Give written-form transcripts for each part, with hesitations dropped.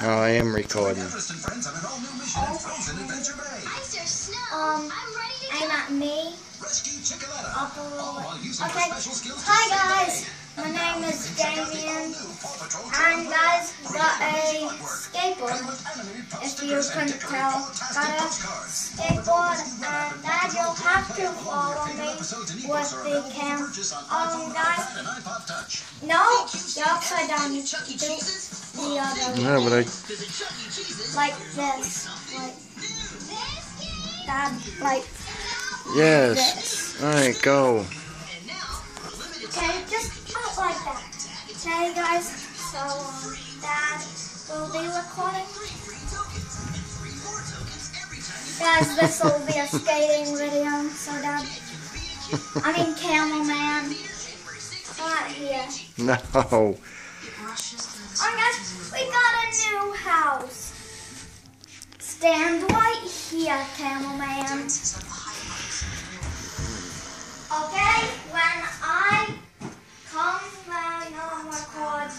Oh, I am recording. I'm at me. Okay. Hi guys, my name is Damien, and guys got a skateboard. If you couldn't tell, got a skateboard, and Dad, you'll have to follow me with the cam. Guys, no, you're upside down. You do the other. No, but like this, like Dad, like. Yes. This. Alright, go. Okay, just out like that. Okay, guys. So, Dad will be recording. Guys, this will be a skating video. So, Dad, cameraman, not here. No. Alright, guys, we got a new house. Stand right here, cameraman. Okay, when I come and I'll record,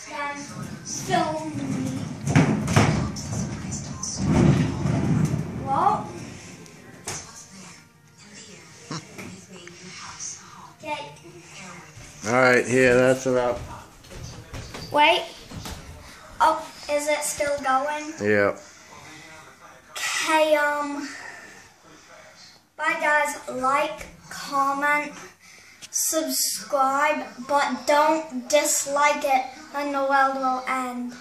then film me. Well, okay. Alright, here, that's enough. Wait. Oh, is it still going? Yep. Okay, bye guys, like, comment, subscribe, but don't dislike it and the world will end.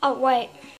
Oh wait.